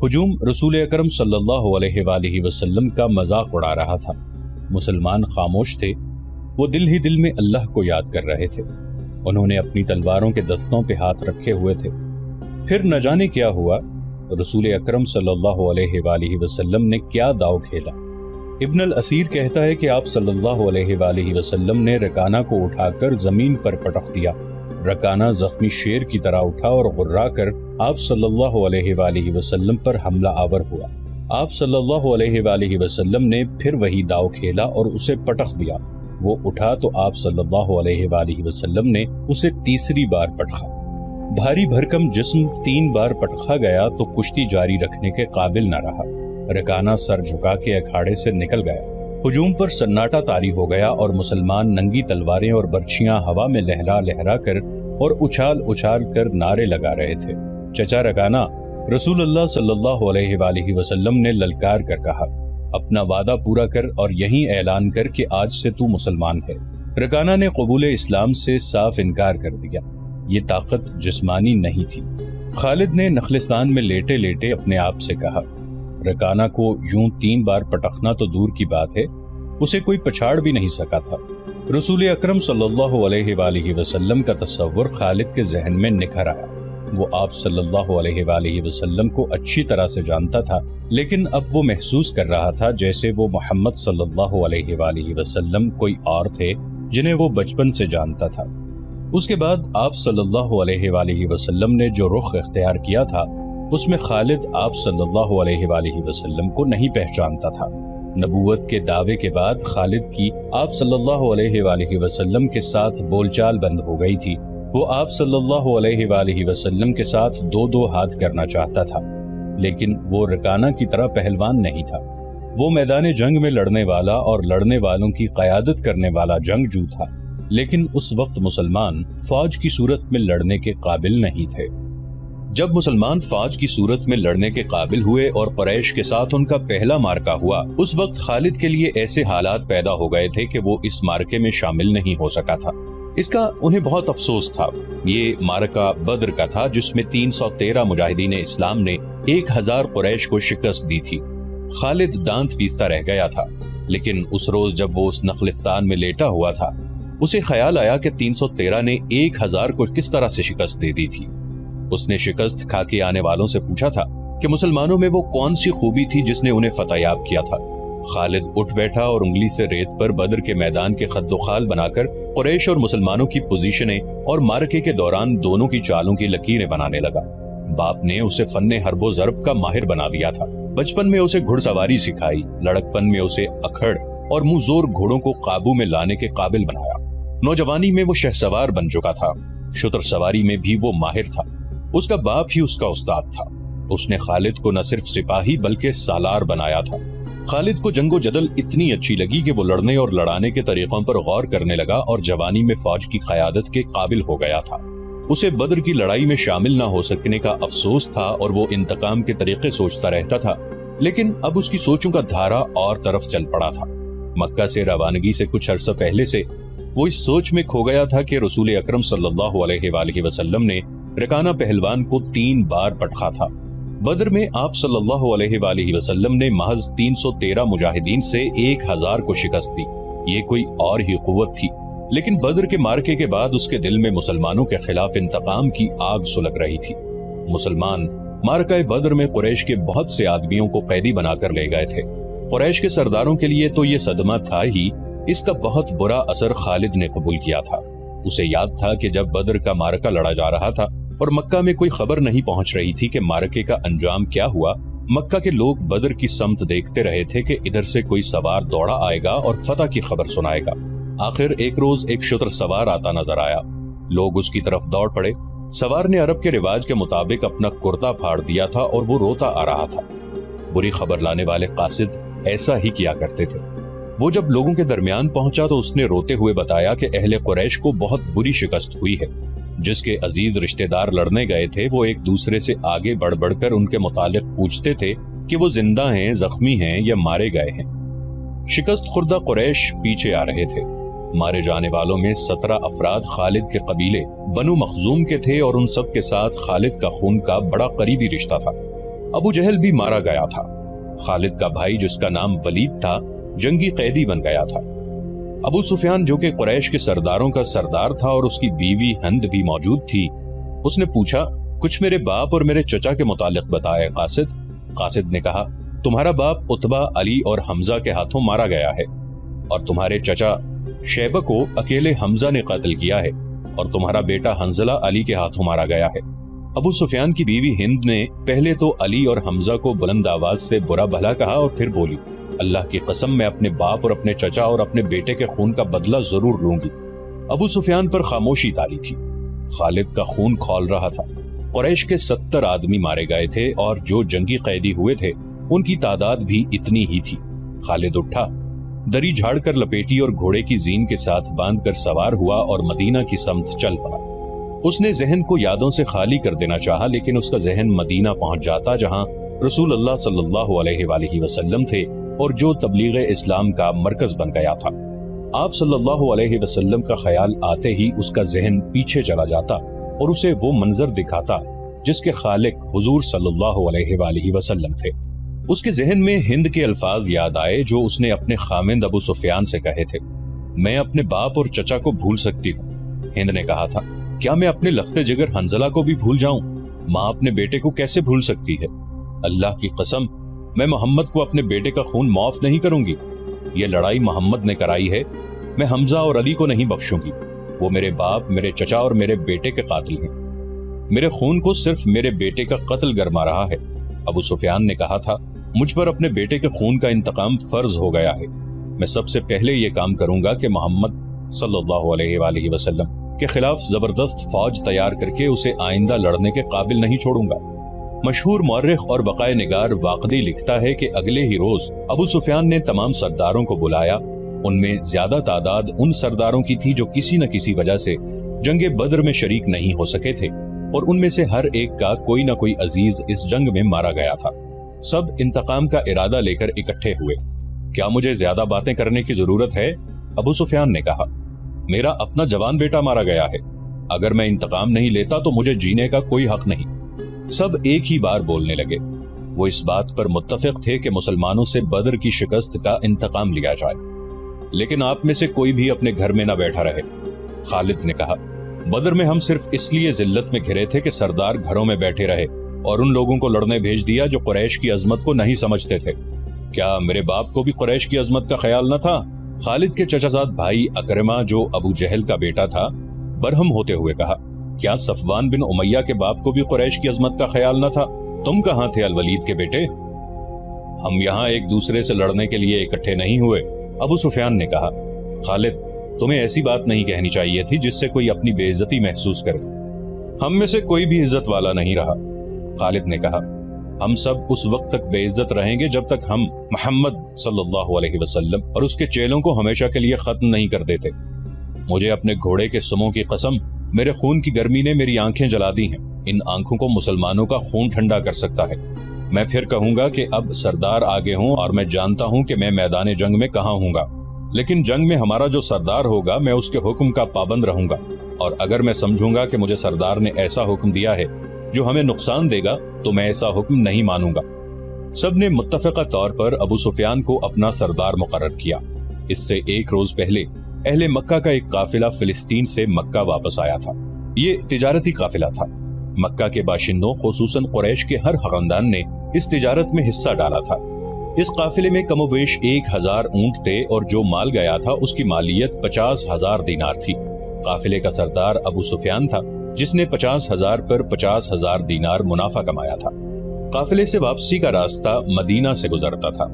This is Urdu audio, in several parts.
ہجوم رسول اکرم صلی اللہ علیہ وآلہ وسلم کا مذاق اڑا رہا تھا۔ مسلمان خاموش تھے، وہ دل ہی دل میں اللہ کو یاد کر رہے تھے۔ انہوں نے اپنی تلواروں کے دستوں پہ ہاتھ رکھے ہوئے تھے۔ پھر نہ جانے کیا ہوا، رسول اکرم صلی اللہ علیہ وآلہ وسلم نے کیا داؤ کھیلا۔ ابن الاسیر کہتا ہے کہ آپ صلی اللہ علیہ وآلہ وسلم نے رکانہ کو اٹھا کر زمین پر پٹخ دیا۔ رکانہ زخمی شیر کی طرح اٹھا اور غرا کر آپ صلی اللہ علیہ وآلہ وسلم پر حملہ آور ہوا۔ آپ صلی اللہ علیہ وآلہ وسلم نے پھر وہی داؤ کھیلا اور اسے پٹخ دیا۔ وہ اٹھا تو آپ صلی اللہ علیہ وآلہ وسلم نے اسے تیسری بار پٹخا۔ بھاری بھرکم جسم 3 بار پٹخا گیا تو کشتی جاری رکھنے کے قابل نہ رہا۔ رکانہ سر جھکا کے اکھاڑے سے نکل گیا۔ ہجوم پر سناٹا طاری ہو گیا اور مسلمان ننگی تلواریں اور برچھیاں ہوا میں لہرا لہرا کر اور اچھال اچھال کر نعرے لگا رہے تھے۔ چچا رکانہ، رسول اللہ صلی اللہ علیہ وآلہ وسلم نے للکار کر کہا، اپنا وعدہ پورا کر اور یہیں اعلان کر کہ آج سے تو مسلمان ہے۔ رکانہ نے قبول اسلام سے صاف انکار کر دیا۔ یہ طاقت جسمانی نہیں تھی۔ خالد نے نخلستان میں لیٹے لیٹے اپنے آپ سے کہا، رکانہ کو یوں 3 بار پٹخنا تو دور کی بات ہے، اسے کوئی پچھاڑ بھی نہیں سکا تھا۔ رسول اکرم صلی اللہ علیہ وآلہ وسلم کا تصور خالد کے ذہن میں نکھر آیا۔ وہ آپ صلی اللہ علیہ وآلہ وسلم کو اچھی طرح سے جانتا تھا، لیکن اب وہ محسوس کر رہا تھا جیسے وہ محمد صلی اللہ علیہ وآلہ وسلم کوئی اور تھے جنہیں وہ بچپن سے جانتا تھا۔ اس کے بعد آپ صلی اللہ علیہ وآلہ وسلم نے جو رخ اختیار کیا تھا، اس میں خالد آپ صلی اللہ علیہ وآلہ وسلم کو نہیں پہچانتا تھا۔ نبوت کے دعوے کے بعد خالد کی آپ صلی اللہ علیہ وآلہ وسلم کے ساتھ بول چال بند ہو گئی تھی۔ وہ آپ صلی اللہ علیہ وآلہ وسلم کے ساتھ 2 ہاتھ کرنا چاہتا تھا، لیکن وہ رکانہ کی طرح پہلوان نہیں تھا۔ وہ میدان جنگ میں لڑنے والا اور لڑنے والوں کی قیادت کرنے والا جنگجو تھا، لیکن اس وقت مسلمان فوج کی صورت میں لڑنے کے قابل نہیں تھے۔ جب مسلمان فوج کی صورت میں لڑنے کے قابل ہوئے اور قریش کے ساتھ ان کا پہلا مارکا ہوا، اس وقت خالد کے لیے ایسے حالات پیدا ہو گئے تھے کہ وہ اس مارکے میں شامل نہیں ہو سکا تھا۔ اس کا انہیں بہت افسوس تھا۔ یہ مارکہ بدر کا تھا جس میں 313 مجاہدین اسلام نے 1000 قریش کو شکست دی تھی۔ خالد دانت پیستا رہ گیا تھا، لیکن اس روز جب وہ اس نخلستان میں لیٹا ہوا تھا، اسے خیال آیا کہ 313 نے 1000 کو کس طرح سے شکست دے دی تھی۔ اس نے شکست کھا کے آنے والوں سے پوچھا تھا کہ مسلمانوں میں وہ کون سی خوبی تھی جس نے انہیں فتح یاب کیا تھا۔ خالد اٹھ بیٹھا اور انگلی سے ریت پر بدر کے میدان کے خد و خال بنا کر قریش اور مسلمانوں کی پوزیشنیں اور مارکے کے دوران دونوں کی چالوں کی لکیریں بنانے لگا۔ باپ نے اسے فن حرب و ضرب کا ماہر بنا دیا تھا۔ بچپن میں اسے گھڑ سواری سکھائی، لڑکپن میں اسے اکھڑ اور منہ زور گھوڑوں کو قابو میں لانے کے قابل بنایا۔ نوجوانی میں وہ شہ سوار بن چکا تھا، شتر سواری میں بھی وہ ماہر تھا۔ اس کا باپ ہی اس کا استاد تھا۔ اس نے خالد کو نہ صرف سپاہی بلکہ سالار بنایا تھا۔ خالد کو جنگ و جدل اتنی اچھی لگی کہ وہ لڑنے اور لڑانے کے طریقوں پر غور کرنے لگا اور جوانی میں فوج کی قیادت کے قابل ہو گیا تھا۔ اسے بدر کی لڑائی میں شامل نہ ہو سکنے کا افسوس تھا اور وہ انتقام کے طریقے سوچتا رہتا تھا، لیکن اب اس کی سوچوں کا دھارا اور طرف چل پڑا تھا۔ مکہ سے روانگی سے کچھ عرصہ پہلے سے وہ اس سوچ میں کھو گیا تھا کہ رسول اکرم صلی اللہ علیہ وآلہ وسلم نے رکانہ پہلوان کو 3 بار پٹخا تھا۔ بدر میں آپ صلی اللہ علیہ وآلہ وسلم نے محض 313 مجاہدین سے 1000 کو شکست دی۔ یہ کوئی اور ہی قوت تھی، لیکن بدر کے مارکے کے بعد اس کے دل میں مسلمانوں کے خلاف انتقام کی آگ سلگ رہی تھی۔ مسلمان مارکہ بدر میں قریش کے بہت سے آدمیوں کو قیدی بنا کر لے گئے تھے۔ قریش کے سرداروں کے لیے تو یہ صدمہ تھا ہی، اس کا بہت برا اثر خالد نے قبول کیا تھا۔ اسے یاد تھا کہ جب بدر کا مارکہ لڑا جا رہا تھا اور مکہ میں کوئی خبر نہیں پہنچ رہی تھی کہ مارکے کا انجام کیا ہوا، مکہ کے لوگ بدر کی سمت دیکھتے رہے تھے کہ ادھر سے کوئی سوار دوڑا آئے گا اور فتح کی خبر سنائے گا۔ آخر ایک روز ایک شتر سوار آتا نظر آیا۔ لوگ اس کی طرف دوڑ پڑے۔ سوار نے عرب کے رواج کے مطابق اپنا کرتا پھاڑ دیا تھا اور وہ روتا آ رہا تھا۔ بری خبر لانے والے قاصد ایسا ہی کیا کرتے تھے۔ وہ جب لوگوں کے درمیان پہنچا تو اس نے روتے ہوئے بتایا کہ اہل قریش کو بہت بری شکست ہوئی ہے۔ جس کے عزیز رشتہ دار لڑنے گئے تھے وہ ایک دوسرے سے آگے بڑھ بڑھ کر ان کے متعلق پوچھتے تھے کہ وہ زندہ ہیں، زخمی ہیں یا مارے گئے ہیں۔ شکست خوردہ قریش پیچھے آ رہے تھے۔ مارے جانے والوں میں 17 افراد خالد کے قبیلے بنو مخزوم کے تھے اور ان سب کے ساتھ خالد کا خون کا بڑا قریبی رشتہ تھا۔ ابو جہل بھی مارا گیا تھا۔ خالد کا بھائی جس کا نام ولید تھا جنگی قیدی بن گیا تھا۔ ابو سفیان جو کہ قریش کے سرداروں کا سردار تھا اور اس کی بیوی ہند بھی موجود تھی، اس نے پوچھا، کچھ میرے باپ اور میرے چچا کے متعلق بتائے قاصد۔ قاصد نے کہا، تمہارا باپ عتبہ، علی اور حمزہ کے ہاتھوں مارا گیا ہے، اور تمہارے چچا شیبہ کو اکیلے حمزہ نے قتل کیا ہے، اور تمہارا بیٹا حنظلہ علی کے ہاتھوں مارا گیا ہے۔ ابو سفیان کی بیوی ہند نے پہلے تو علی اور حمزہ کو بلند آواز سے برا بھلا کہا اور پھر بولی، اللہ کی قسم میں اپنے باپ اور اپنے چچا اور اپنے بیٹے کے خون کا بدلہ ضرور لوں گی۔ ابو سفیان پر خاموشی تاری تھی۔ خالد کا خون کھول رہا تھا۔ قریش کے 70 آدمی مارے گئے تھے اور جو جنگی قیدی ہوئے تھے ان کی تعداد بھی اتنی ہی تھی۔ خالد اٹھا، دری جھاڑ کر لپیٹی اور گھوڑے کی زین کے ساتھ باندھ کر سوار ہوا اور مدینہ کی سمت چل پڑا۔ اس نے ذہن کو یادوں سے خالی کر دینا چاہا، لیکن اس کا ذہن مدینہ پہنچ جاتا جہاں رسول اللہ صلی اللہ علیہ وآلہ وسلم تھے اور جو تبلیغ اسلام کا مرکز بن گیا تھا۔ آپ صلی اللہ علیہ وسلم کا خیال آتے ہی اس کا ذہن پیچھے چلا جاتا اور اسے وہ منظر دکھاتا جس کے خالق حضور صلی اللہ علیہ وآلہ وسلم تھے۔ اس کے ذہن میں ہند کے الفاظ یاد آئے جو اس نے اپنے خامند ابو سفیان سے کہے تھے، میں اپنے باپ اور چچا کو بھول سکتی ہوں۔ ہند نے کہا تھا، کیا میں اپنے لخت جگر حنظلہ کو بھی بھول جاؤں؟ ماں اپنے بیٹے کو کیسے بھول سکتی ہے؟ اللہ کی قسم، میں محمد کو اپنے بیٹے کا خون معاف نہیں کروں گی۔ یہ لڑائی محمد نے کرائی ہے، میں حمزہ اور علی کو نہیں بخشوں گی۔ وہ میرے باپ، میرے چچا اور میرے بیٹے کے قاتل ہیں۔ میرے خون کو صرف میرے بیٹے کا قتل گرما رہا ہے۔ ابو سفیان نے کہا تھا، مجھ پر اپنے بیٹے کے خون کا انتقام فرض ہو گیا ہے۔ میں سب سے پہلے یہ کام کروں گا کہ محمد صلی اللہ علیہ وآلہ وسلم کے خلاف زبردست فوج تیار کر کے اسے آئندہ لڑنے کے قابل نہیں چھوڑوں گا۔ مشہور مورخ اور وقائع نگار واقدی لکھتا ہے کہ اگلے ہی روز ابو سفیان نے تمام سرداروں کو بلایا۔ ان میں زیادہ تعداد ان سرداروں کی تھی جو کسی نہ کسی وجہ سے جنگ بدر میں شریک نہیں ہو سکے تھے، اور ان میں سے ہر ایک کا کوئی نہ کوئی عزیز اس جنگ میں مارا گیا تھا۔ سب انتقام کا ارادہ لے کر اکٹھے ہوئے۔ کیا مجھے زیادہ باتیں کرنے کی ضرورت ہے؟ ابو سفیان نے کہا، میرا اپنا جوان بیٹا مارا گیا ہے، اگر میں انتقام نہیں لیتا تو مجھے جینے کا کوئی حق نہیں۔ سب ایک ہی بار بولنے لگے۔ وہ اس بات پر متفق تھے کہ مسلمانوں سے بدر کی شکست کا انتقام لیا جائے، لیکن آپ میں سے کوئی بھی اپنے گھر میں نہ بیٹھا رہے۔ خالد نے کہا، بدر میں ہم صرف اس لیے ذلت میں گھرے تھے کہ سردار گھروں میں بیٹھے رہے اور ان لوگوں کو لڑنے بھیج دیا جو قریش کی عظمت کو نہیں سمجھتے تھے۔ کیا میرے باپ کو بھی قریش کی عظمت کا خیال نہ تھا؟ خالد کے چچا زاد بھائی اکرمہ جو ابو جہل کا بیٹا تھا برہم ہوتے ہوئے کہا، کیا صفوان بن امیہ کے باپ کو بھی قریش کی عظمت کا خیال نہ تھا؟ تم کہاں تھے الولید کے بیٹے؟ ہم یہاں ایک دوسرے سے لڑنے کے لیے اکٹھے نہیں ہوئے، ابو سفیان نے کہا۔ خالد، تمہیں ایسی بات نہیں کہنی چاہیے تھی جس سے کوئی اپنی بے عزتی محسوس کرے۔ ہم میں سے کوئی بھی عزت والا نہیں رہا، خالد نے کہا۔ ہم سب اس وقت تک بے عزت رہیں گے جب تک ہم محمد صلی اللہ علیہ وسلم اور اس کے چیلوں کو ہمیشہ کے لیے ختم نہیں کر دیتے۔ مجھے اپنے گھوڑے کے سموں کی قسم، میرے خون کی گرمی نے میری آنکھیں جلا دی ہیں۔ ان آنکھوں کو مسلمانوں کا خون ٹھنڈا کر سکتا ہے۔ میں پھر کہوں گا کہ اب سردار آگے ہوں اور میں جانتا ہوں کہ میں میدان جنگ میں کہاں ہوں گا، لیکن جنگ میں ہمارا جو سردار ہوگا میں اس کے حکم کا پابند رہوں گا، اور اگر میں سمجھوں گا کہ مجھے سردار نے ایسا حکم دیا ہے جو ہمیں نقصان دے گا تو میں ایسا حکم نہیں مانوں گا۔ سب نے متفقہ طور پر ابو سفیان کو اپنا سردار مقرر کیا۔ اس سے ایک روز پہلے اہل مکہ کا ایک قافلہ فلسطین سے مکہ واپس آیا تھا۔ یہ تجارتی قافلہ تھا۔ مکہ کے باشندوں خصوصاً قریش کے ہر خاندان نے اس تجارت میں حصہ ڈالا تھا۔ اس قافلے میں کم و بیش 1000 اونٹ تھے اور جو مال گیا تھا اس کی مالیت 50,000 دینار تھی۔ قافلے کا سردار ابو سفیان تھا جس نے 50,000 پر 50,000 دینار منافع کمایا تھا۔ قافلے سے واپسی کا راستہ مدینہ سے گزرتا تھا۔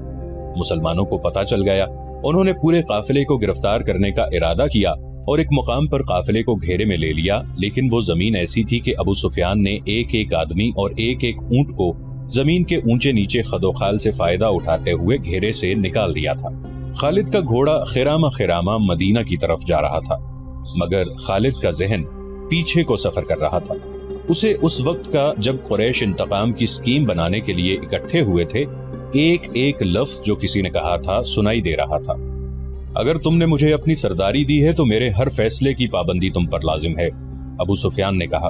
مسلمانوں کو پتہ چل گیا، انہوں نے پورے قافلے کو گرفتار کرنے کا ارادہ کیا اور ایک مقام پر قافلے کو گھیرے میں لے لیا، لیکن وہ زمین ایسی تھی کہ ابو سفیان نے ایک ایک آدمی اور ایک ایک اونٹ کو زمین کے اونچے نیچے خدوخال سے فائدہ اٹھاتے ہوئے گھیرے سے نکال دیا تھا۔ خالد کا گھوڑا خرامہ خرامہ مدینہ کی طرف جا رہا تھا، مگر خالد کا ذہن پیچھے کو سفر کر رہا تھا۔ اسے اس وقت کا جب قریش انتقام کی سکیم بنانے کے لیے اکٹھے ہوئے تھے ایک ایک لفظ جو کسی نے کہا تھا سنائی دے رہا تھا۔ اگر تم نے مجھے اپنی سرداری دی ہے تو میرے ہر فیصلے کی پابندی تم پر لازم ہے، ابو سفیان نے کہا۔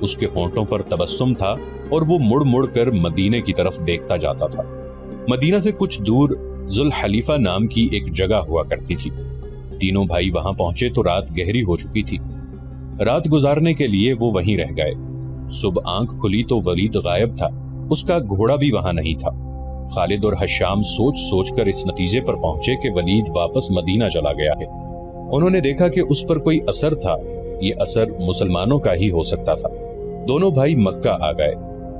اس کے ہونٹوں پر تبسم تھا اور وہ مڑ مڑ کر مدینے کی طرف دیکھتا جاتا تھا۔ مدینہ سے کچھ دور ذوالحلیفہ نام کی ایک جگہ ہوا کرتی تھی۔ تینوں بھائی وہاں پہنچے تو رات گہری ہو چکی تھی۔ رات گزارنے کے لیے وہ وہیں رہ گئے۔ صبح آنکھ کھلی تو ولید غائب تھا، اس کا گھوڑا بھی وہاں نہیں تھا۔ خالد اور حشام سوچ سوچ کر اس نتیجے پر پہنچے کہ ولید واپس مدینہ چلا گیا ہے۔ انہوں نے دیکھا کہ اس پر کوئی اثر تھا، یہ اثر مسلمانوں کا ہی ہو سکتا تھا۔ دونوں بھائی مکہ آ گئے۔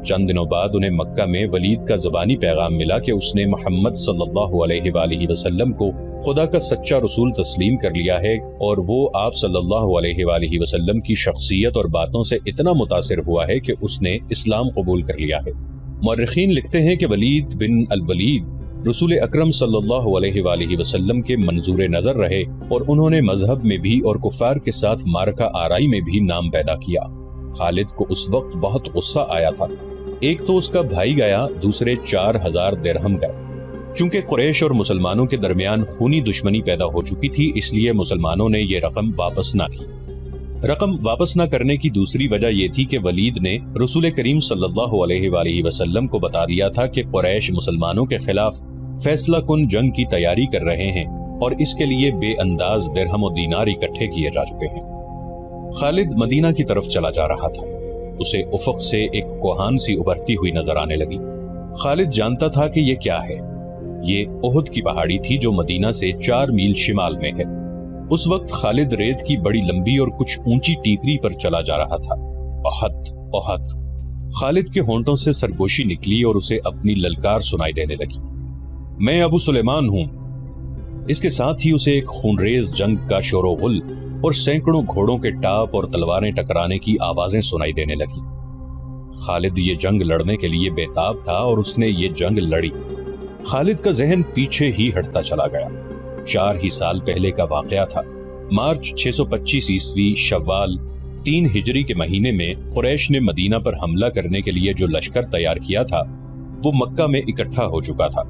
چند دنوں بعد انہیں مکہ میں ولید کا زبانی پیغام ملا کہ اس نے محمد صلی اللہ علیہ وآلہ وسلم کو خدا کا سچا رسول تسلیم کر لیا ہے، اور وہ آپ صلی اللہ علیہ وآلہ وسلم کی شخصیت اور باتوں سے اتنا متاثر ہوا ہے کہ اس نے اسلام قبول کر لیا ہے۔ مورخین لکھتے ہیں کہ ولید بن الولید رسول اکرم صلی اللہ علیہ وآلہ وسلم کے منظور نظر رہے، اور انہوں نے مذہب میں بھی اور کفار کے ساتھ معرکہ آرائی میں بھی نام پیدا کیا۔ خالد کو اس وقت بہت غصہ آیا تھا۔ ایک تو اس کا بھائی گیا، دوسرے 4000 درہم گئے۔ چونکہ قریش اور مسلمانوں کے درمیان خونی دشمنی پیدا ہو چکی تھی، اس لیے مسلمانوں نے یہ رقم واپس نہ کی۔ رقم واپس نہ کرنے کی دوسری وجہ یہ تھی کہ ولید نے رسول کریم صلی اللہ علیہ وآلہ وسلم کو بتا دیا تھا کہ قریش مسلمانوں کے خلاف فیصلہ کن جنگ کی تیاری کر رہے ہیں، اور اس کے لیے بے انداز درہم و دینار اکٹھے کیے جا چکے ہیں۔ خالد مدینہ کی طرف چلا جا رہا تھا۔ اسے افق سے ایک کوہان سی ابھرتی ہوئی نظر آنے لگی۔ خالد جانتا تھا کہ یہ کیا ہے۔ یہ احد کی پہاڑی تھی جو مدینہ سے 4 میل شمال میں ہے۔ اس وقت خالد ریت کی بڑی لمبی اور کچھ اونچی ٹیکری پر چلا جا رہا تھا۔ احد، احد۔ خالد کے ہونٹوں سے سرگوشی نکلی اور اسے اپنی للکار سنائی دینے لگی، میں ابو سلیمان ہوں۔ اس کے ساتھ ہی اسے ایک خونریز جنگ کا شور و غل اور سینکڑوں گھوڑوں کے ٹاپ اور تلواریں ٹکرانے کی آوازیں سنائی دینے لگی۔ خالد یہ جنگ لڑنے کے لیے بےتاب تھا اور اس نے یہ جنگ لڑی۔ خالد کا ذہن پیچھے ہی ہٹتا چلا گیا۔ 4 ہی سال پہلے کا واقعہ تھا۔ مارچ 625 عیسوی شوال 3 ہجری کے مہینے میں قریش نے مدینہ پر حملہ کرنے کے لیے جو لشکر تیار کیا تھا وہ مکہ میں اکٹھا ہو چکا تھا۔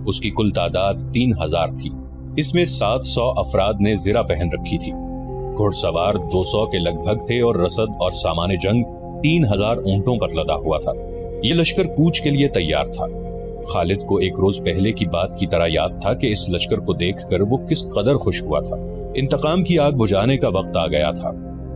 اس کی کل تعداد 3000 تھی۔ اس میں 700 افراد نے زرہ پہن رکھی تھی۔ گھڑ سوار 200 کے لگ بھگ تھے اور رسد اور سامان جنگ 3000 اونٹوں پر لدا ہوا تھا۔ یہ لشکر کوچ کے لیے تیار تھا۔ خالد کو ایک روز پہلے کی بات کی طرح یاد تھا کہ اس لشکر کو دیکھ کر وہ کس قدر خوش ہوا تھا۔ انتقام کی آگ بجھانے کا وقت آ گیا تھا۔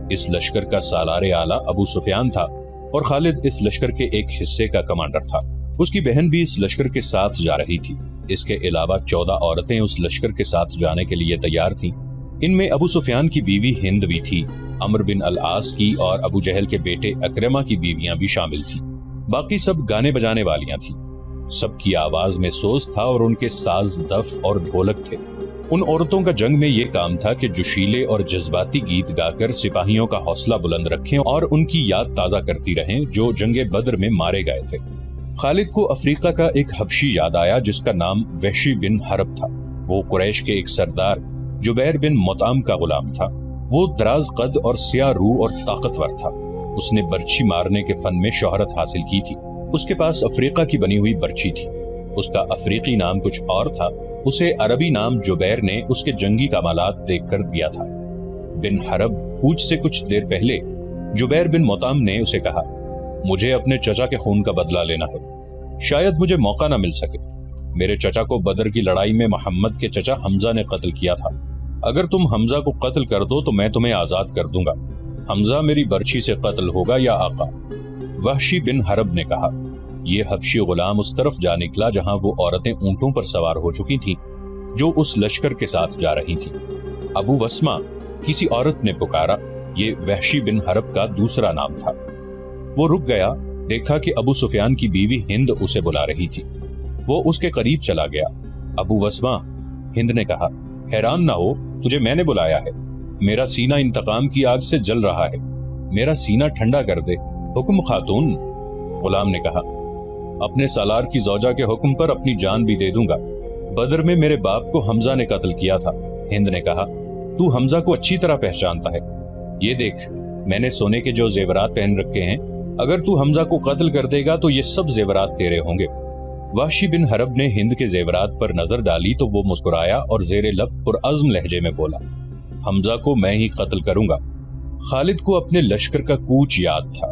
اس لشکر کا سالار اعلیٰ ابو سفیان تھا اور خالد اس لشکر کے ایک حصے کا کمانڈر تھا۔ اس کی بہن بھی اس لشکر کے ساتھ جا رہی تھی۔ اس کے علاوہ 14 عورتیں اس لشکر کے ساتھ جانے کے لیے تیار تھیں۔ ان میں ابو سفیان کی بیوی ہند بھی تھی، عمرو بن العاص کی اور ابو جہل کے بیٹے اکرمہ کی بیویاں بھی شامل تھیں۔ باقی سب گانے بجانے والیاں تھیں۔ سب کی آواز میں سوز تھا اور ان کے ساز دف اور ڈھولک تھے۔ ان عورتوں کا جنگ میں یہ کام تھا کہ جوشیلے اور جذباتی گیت گا کر سپاہیوں کا حوصلہ بلند رکھیں اور ان کی یاد تازہ کرتی رہیں جو جنگ بدر میں مارے گئے تھے۔ خالد کو افریقہ کا ایک حبشی یاد آیا جس کا نام وحشی بن حرب تھا۔ وہ قریش کے ایک سردار جبیر بن مطعم کا غلام تھا۔ وہ دراز قد اور سیاہ روح اور طاقتور تھا۔ اس نے برچھی مارنے کے فن میں شہرت حاصل کی تھی۔ اس کے پاس افریقہ کی بنی ہوئی برچھی تھی۔ اس کا افریقی نام کچھ اور تھا۔ اسے عربی نام جبیر نے اس کے جنگی کمالات دیکھ کر دیا تھا۔ بن حرب کوچ سے کچھ دیر پہلے جبیر بن مطعم نے اسے کہا، مجھے اپنے چچا کے خون کا بدلہ لینا ہے۔ شاید مجھے موقع نہ مل سکے۔ میرے چچا کو بدر کی لڑائی میں محمد کے چچا حمزہ نے قتل کیا تھا۔ اگر تم حمزہ کو قتل کر دو تو میں تمہیں آزاد کر دوں گا۔ حمزہ میری برچھی سے قتل ہوگا یا آقا۔ وحشی بن حرب نے کہا۔ یہ حبشی غلام اس طرف جا نکلا جہاں وہ عورتیں اونٹوں پر سوار ہو چکی تھیں جو اس لشکر کے ساتھ جا رہی تھیں۔ ابو وسمہ کسی عورت نے پکارا۔ یہ وحشی بن حرب کا دوسرا نام تھا۔ وہ رک گیا، دیکھا کہ ابو سفیان کی بیوی ہند اسے بلا رہی تھی۔ وہ اس کے قریب چلا گیا۔ ابو وسمہ، ہند نے کہا، حیران نہ ہو، تجھے میں نے بلایا ہے۔ میرا سینہ انتقام کی آگ سے جل رہا ہے، میرا سینہ ٹھنڈا کر دے۔ حکم خاتون، غلام نے کہا۔ اپنے سالار کی زوجہ کے حکم پر اپنی جان بھی دے دوں گا۔ بدر میں میرے باپ کو حمزہ نے قتل کیا تھا۔ ہند نے کہا، تو حمزہ کو اچھی طرح پہچانتا ہے۔ یہ دیکھ، میں نے سونے کے جو زیورات پہن رکھے ہیں، اگر تو حمزہ کو قتل کر دے گا تو یہ سب زیورات تیرے ہوں گے۔ وحشی بن حرب نے ہند کے زیورات پر نظر ڈالی تو وہ مسکرایا اور زیر لب پرعزم لہجے میں بولا، حمزہ کو میں ہی قتل کروں گا۔ خالد کو اپنے لشکر کا کوچ یاد تھا۔